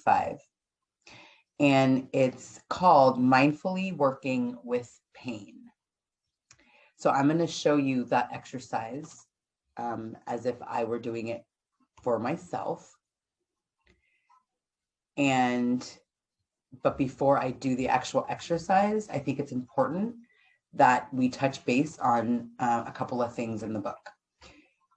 5, and it's called Mindfully Working with Pain. So I'm going to show you that exercise as if I were doing it for myself. But before I do the actual exercise, I think it's important that we touch base on a couple of things in the book.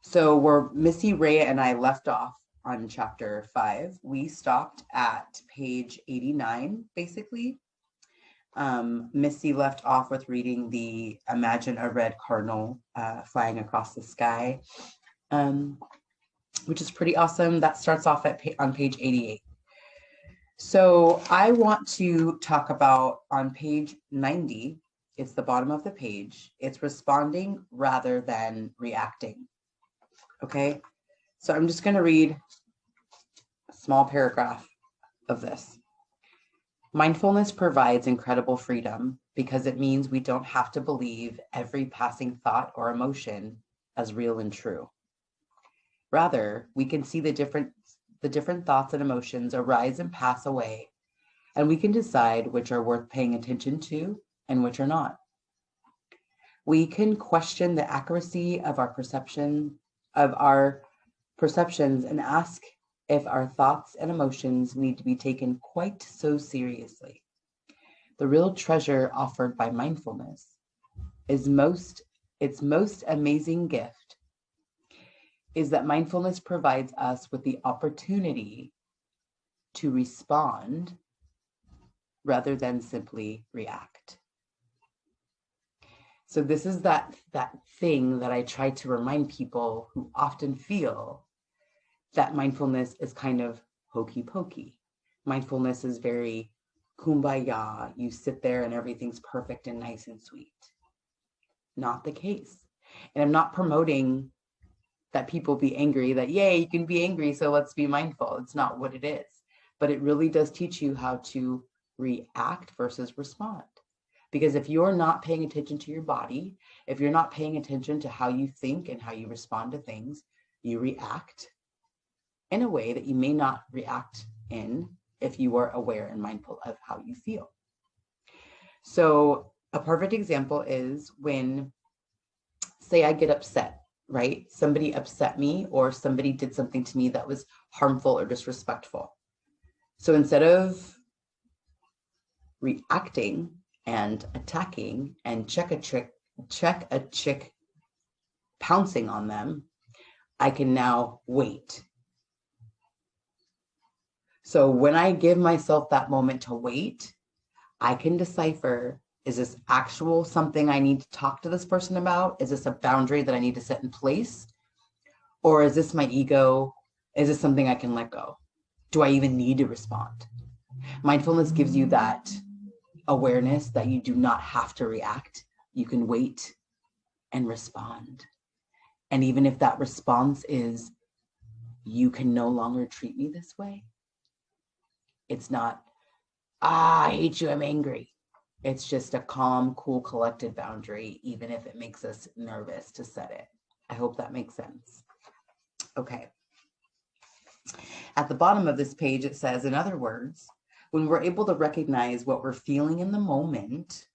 So where Missy, Rhea, and I left off on chapter 5, we stopped at page 89, basically. Missy left off with reading the Imagine a Red Cardinal Flying Across the Sky, which is pretty awesome. That starts off on page 88. So I want to talk about on page 90, it's the bottom of the page, it's responding rather than reacting. Okay, so I'm just going to read a small paragraph of this. Mindfulness provides incredible freedom because it means we don't have to believe every passing thought or emotion as real and true. Rather, we can see the different thoughts and emotions arise and pass away, and we can decide which are worth paying attention to and which are not. We can question the accuracy of our perceptions and ask if our thoughts and emotions need to be taken quite so seriously. The real treasure offered by mindfulness is its most amazing gift is that mindfulness provides us with the opportunity to respond rather than simply react. So this is that thing that I try to remind people who often feel that mindfulness is kind of hokey pokey. Mindfulness is very kumbaya. You sit there and everything's perfect and nice and sweet. Not the case. And I'm not promoting that people be angry, that, yay, you can be angry, so let's be mindful. It's not what it is. But it really does teach you how to react versus respond. Because if you're not paying attention to your body, if you're not paying attention to how you think and how you respond to things, you react in a way that you may not react in if you are aware and mindful of how you feel. So a perfect example is when, say, I get upset, right? Somebody upset me or somebody did something to me that was harmful or disrespectful. So instead of reacting and attacking and check a chick pouncing on them, I can now wait. So when I give myself that moment to wait, I can decipher, is this actual something I need to talk to this person about? Is this a boundary that I need to set in place? Or is this my ego? Is this something I can let go? Do I even need to respond? Mindfulness gives you that awareness that you do not have to react. You can wait and respond. And even if that response is, you can no longer treat me this way, it's not, I hate you, I'm angry. It's just a calm, cool, collected boundary, even if it makes us nervous to set it. I hope that makes sense. Okay. At the bottom of this page, it says, in other words, when we're able to recognize what we're feeling in the moment,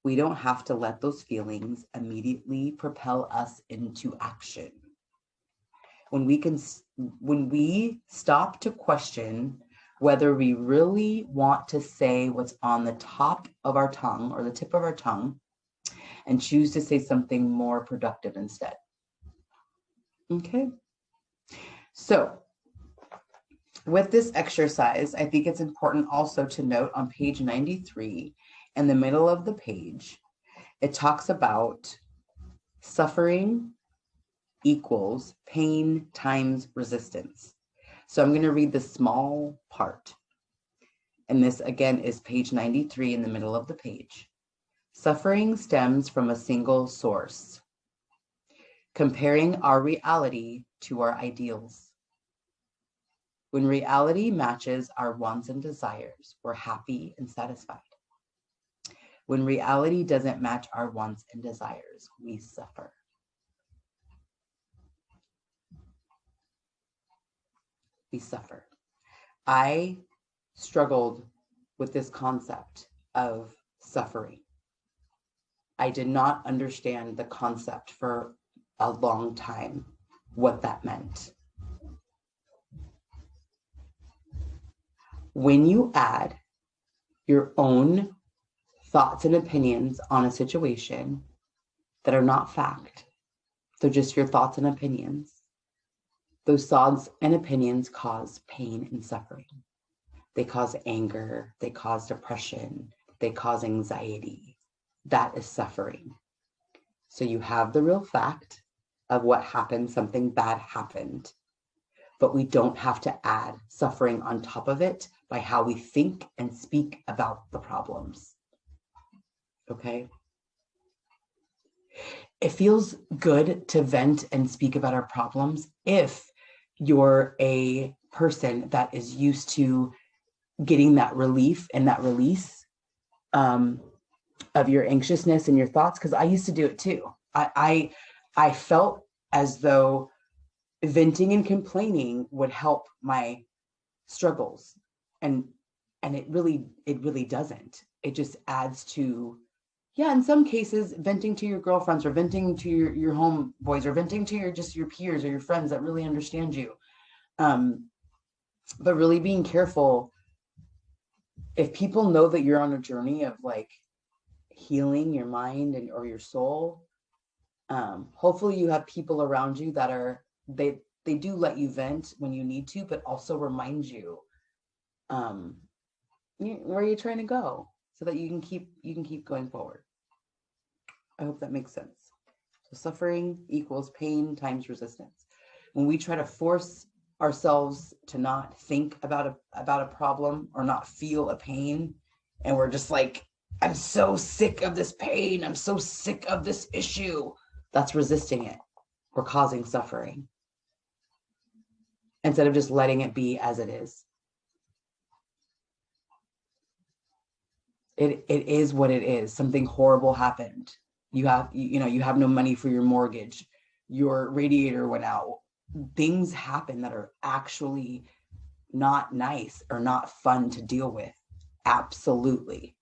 we don't have to let those feelings immediately propel us into action. When we stop to question whether we really want to say what's on the top of our tongue or the tip of our tongue and choose to say something more productive instead. Okay. So with this exercise, I think it's important also to note on page 93, in the middle of the page, it talks about suffering equals pain times resistance. So I'm going to read the small part. And this, again, is page 93 in the middle of the page. Suffering stems from a single source, comparing our reality to our ideals. When reality matches our wants and desires, we're happy and satisfied. When reality doesn't match our wants and desires, we suffer. We suffer. I struggled with this concept of suffering. I did not understand the concept for a long time, what that meant. When you add your own thoughts and opinions on a situation that are not fact, they're just your thoughts and opinions, those thoughts and opinions cause pain and suffering. They cause anger, they cause depression, they cause anxiety. That is suffering. So you have the real fact of what happened, something bad happened, but we don't have to add suffering on top of it by how we think and speak about the problems. Okay? It feels good to vent and speak about our problems if you're a person that is used to getting that relief and that release of your anxiousness and your thoughts, because I used to do it too. I felt as though venting and complaining would help my struggles, and it really doesn't. It just adds to, yeah, in some cases, venting to your girlfriends or venting to your homeboys or venting to your peers or your friends that really understand you. But really being careful, if people know that you're on a journey of like healing your mind and or your soul, hopefully you have people around you that are, they do let you vent when you need to, but also remind you where you're trying to go so that you can keep going forward. I hope that makes sense. So suffering equals pain times resistance. When we try to force ourselves to not think about a problem or not feel a pain, and we're just like, I'm so sick of this pain, I'm so sick of this issue, that's resisting it. We're causing suffering instead of just letting it be as it is. It is what it is. Something horrible happened. You have no money for your mortgage. Your radiator went out. Things happen that are actually not nice or not fun to deal with. Absolutely.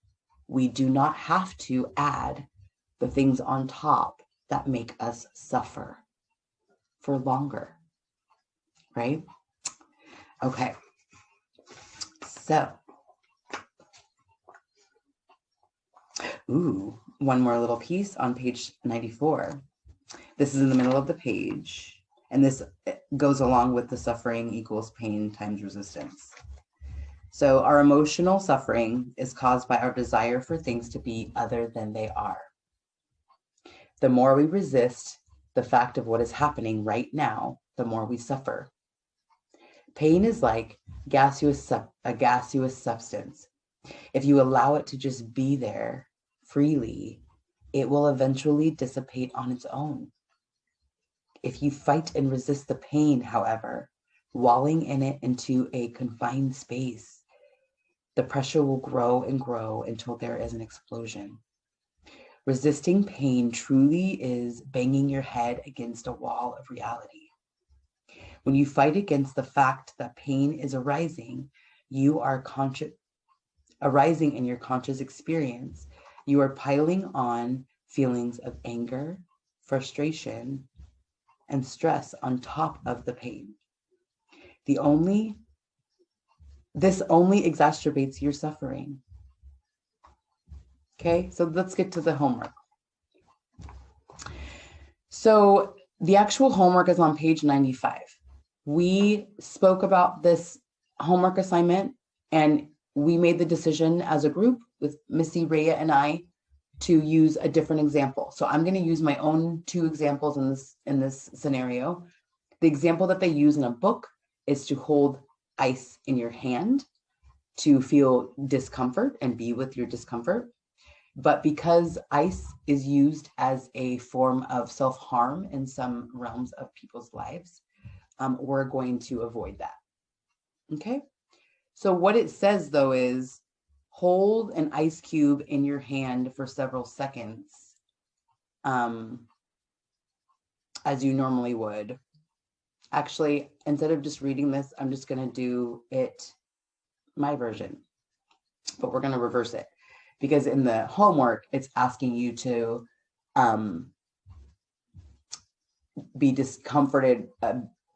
We do not have to add the things on top that make us suffer for longer, right? Okay. So, one more little piece on page 94. This is in the middle of the page, and this goes along with the suffering equals pain times resistance. So our emotional suffering is caused by our desire for things to be other than they are. The more we resist the fact of what is happening right now, the more we suffer. Pain is like a gaseous substance. If you allow it to just be there freely, it will eventually dissipate on its own. If you fight and resist the pain, however, walling in it into a confined space, the pressure will grow and grow until there is an explosion. Resisting pain truly is banging your head against a wall of reality. When you fight against the fact that pain is arising, arising in your conscious experience, you are piling on feelings of anger, frustration, and stress on top of the pain. This only exacerbates your suffering. Okay, so let's get to the homework. So the actual homework is on page 95. We spoke about this homework assignment, and we made the decision as a group with Missy, Rhea, and I to use a different example. So I'm going to use my own two examples in this scenario. The example that they use in a book is to hold ice in your hand to feel discomfort and be with your discomfort. But because ice is used as a form of self-harm in some realms of people's lives, we're going to avoid that. Okay? So what it says, though, is hold an ice cube in your hand for several seconds, as you normally would. Actually, instead of just reading this, I'm just going to do it my version, but we're going to reverse it, because in the homework, it's asking you to be discomforted,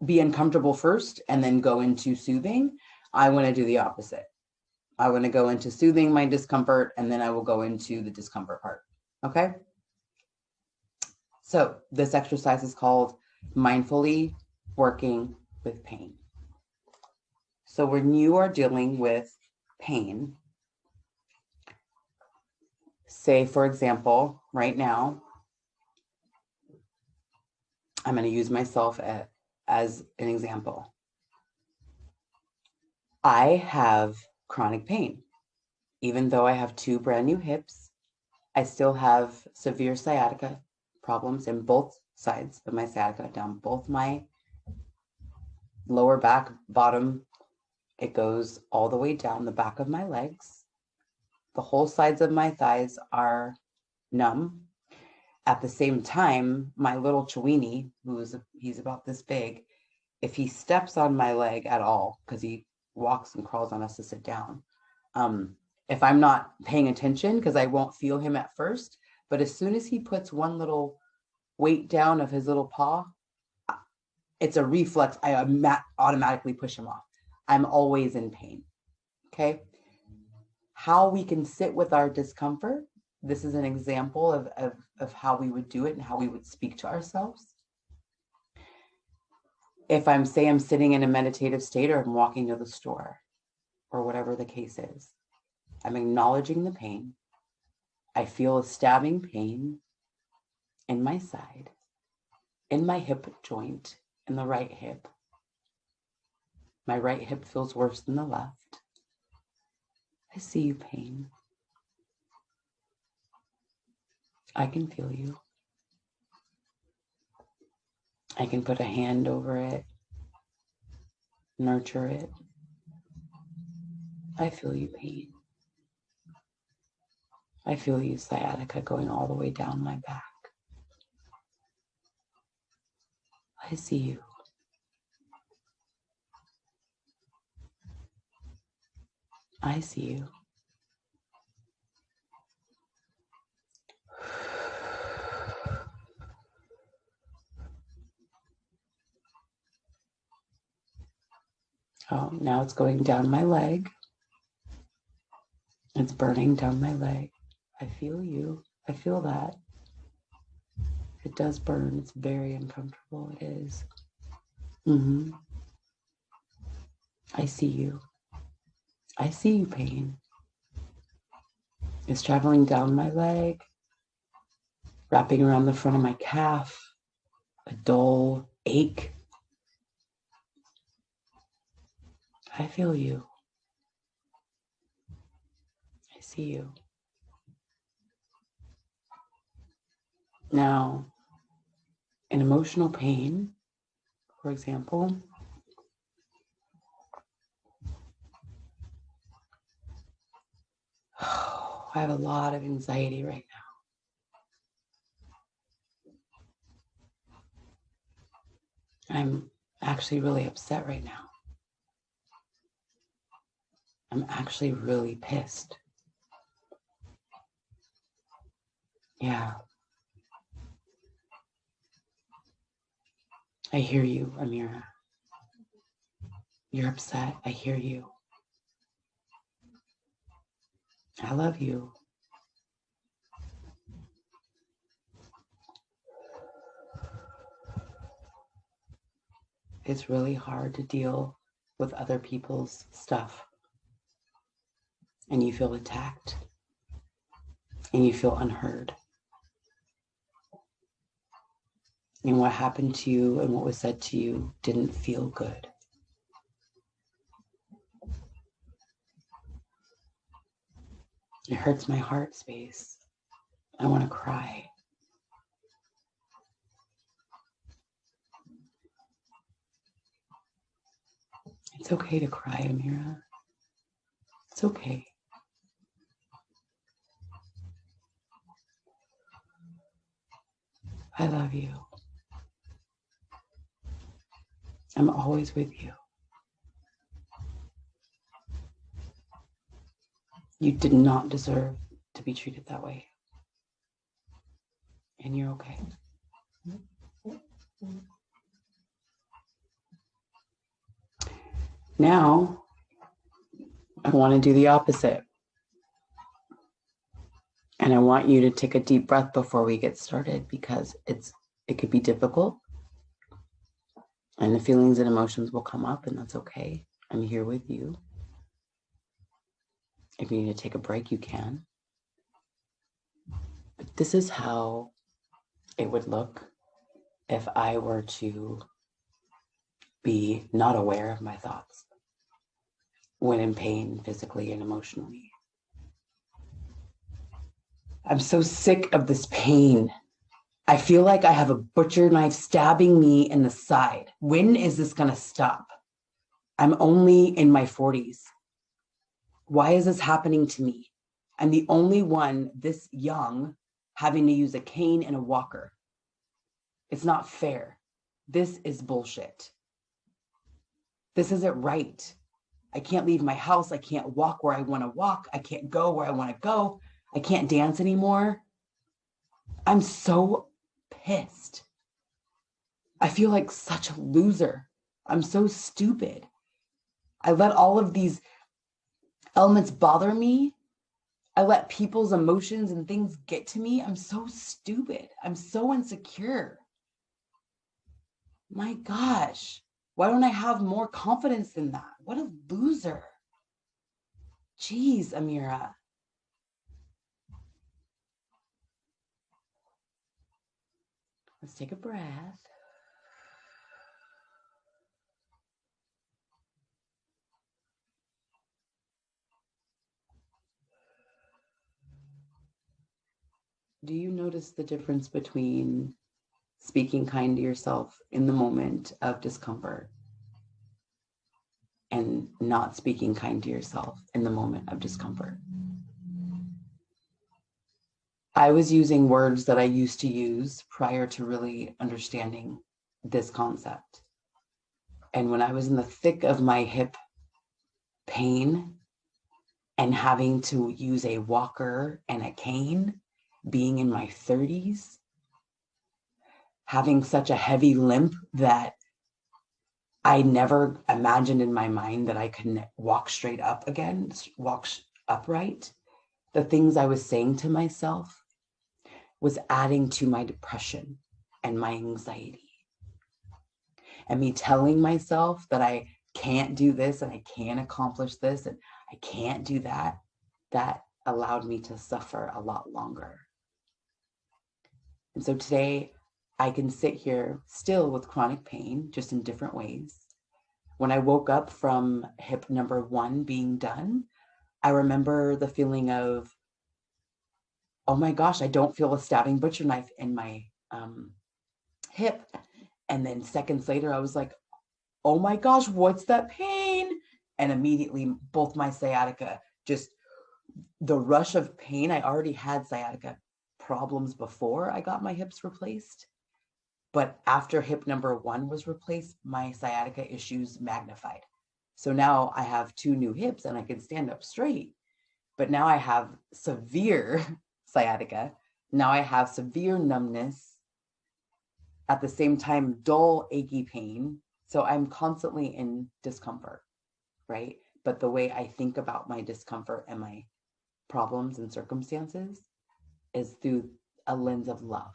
be uncomfortable first, and then go into soothing. I want to do the opposite. I want to go into soothing my discomfort, and then I will go into the discomfort part. Okay. So this exercise is called mindfully working with pain. So when you are dealing with pain, say, for example, right now, I'm going to use myself as an example. I have chronic pain. Even though I have 2 brand new hips, I still have severe sciatica problems in both sides of my sciatica, down both my lower back, bottom. It goes all the way down the back of my legs. The whole sides of my thighs are numb. At the same time, my little Chewini, he's about this big, if he steps on my leg at all, because he walks and crawls on us to sit down, if I'm not paying attention, because I won't feel him at first, but as soon as he puts one little weight down of his little paw, it's a reflex. I automatically push him off. I'm always in pain. Okay. How we can sit with our discomfort. This is an example of how we would do it and how we would speak to ourselves. If I'm sitting in a meditative state, or I'm walking to the store, or whatever the case is, I'm acknowledging the pain. I feel a stabbing pain in my side, in my hip joint, in the right hip. My right hip feels worse than the left. I see you, pain. I can feel you. I can put a hand over it, nurture it. I feel you, pain. I feel you, sciatica, going all the way down my back. I see you. I see you. Oh, now it's going down my leg. It's burning down my leg. I feel you. I feel that. It does burn. It's very uncomfortable. It is. I see you. I see you, pain. It's traveling down my leg, wrapping around the front of my calf, a dull ache. I feel you. I see you. Now, in emotional pain, for example, I have a lot of anxiety right now. I'm actually really upset right now. I'm actually really pissed. Yeah. I hear you, Amira. You're upset. I hear you. I love you. It's really hard to deal with other people's stuff. And you feel attacked. And you feel unheard. And what happened to you and what was said to you didn't feel good. It hurts my heart space. I want to cry. It's okay to cry, Amira. It's okay. I love you. I'm always with you. You did not deserve to be treated that way. And you're okay. Now, I want to do the opposite. And I want you to take a deep breath before we get started, because it could be difficult. And the feelings and emotions will come up, and that's okay. I'm here with you. If you need to take a break, you can. But this is how it would look if I were to be not aware of my thoughts when in pain, physically and emotionally. I'm so sick of this pain. I feel like I have a butcher knife stabbing me in the side. When is this going to stop? I'm only in my 40s. Why is this happening to me? I'm the only one this young having to use a cane and a walker. It's not fair. This is bullshit. This isn't right. I can't leave my house. I can't walk where I want to walk. I can't go where I want to go. I can't dance anymore. I'm so pissed. I feel like such a loser. I'm so stupid. I let all of these elements bother me. I let people's emotions and things get to me. I'm so stupid. I'm so insecure. My gosh, why don't I have more confidence than that? What a loser. Jeez, Amira. Let's take a breath. Do you notice the difference between speaking kind to yourself in the moment of discomfort and not speaking kind to yourself in the moment of discomfort? I was using words that I used to use prior to really understanding this concept. And when I was in the thick of my hip pain and having to use a walker and a cane, being in my 30s, having such a heavy limp that I never imagined in my mind that I could walk straight up again, walk upright. The things I was saying to myself was adding to my depression and my anxiety. And me telling myself that I can't do this and I can't accomplish this and I can't do that, that allowed me to suffer a lot longer. And so today I can sit here still with chronic pain, just in different ways. When I woke up from hip number 1 being done, I remember the feeling of, oh my gosh, I don't feel a stabbing butcher knife in my hip. And then seconds later, I was like, oh my gosh, what's that pain? And immediately both my sciatica, just the rush of pain. I already had sciatica problems before I got my hips replaced. But after hip number 1 was replaced, my sciatica issues magnified. So now I have 2 new hips and I can stand up straight. But now I have severe sciatica. Now I have severe numbness. At the same time, dull, achy pain. So I'm constantly in discomfort, right? But the way I think about my discomfort and my problems and circumstances is through a lens of love.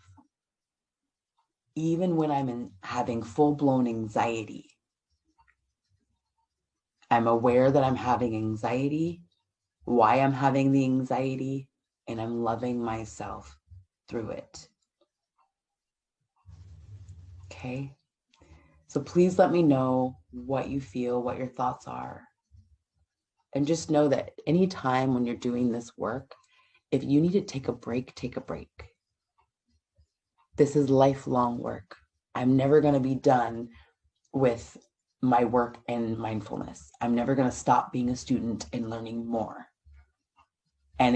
Even when I'm having full-blown anxiety, I'm aware that I'm having anxiety, why I'm having the anxiety, and I'm loving myself through it. Okay? So please let me know what you feel, what your thoughts are. And just know that anytime when you're doing this work, if you need to take a break, take a break. This is lifelong work. I'm never going to be done with my work in mindfulness. I'm never going to stop being a student and learning more.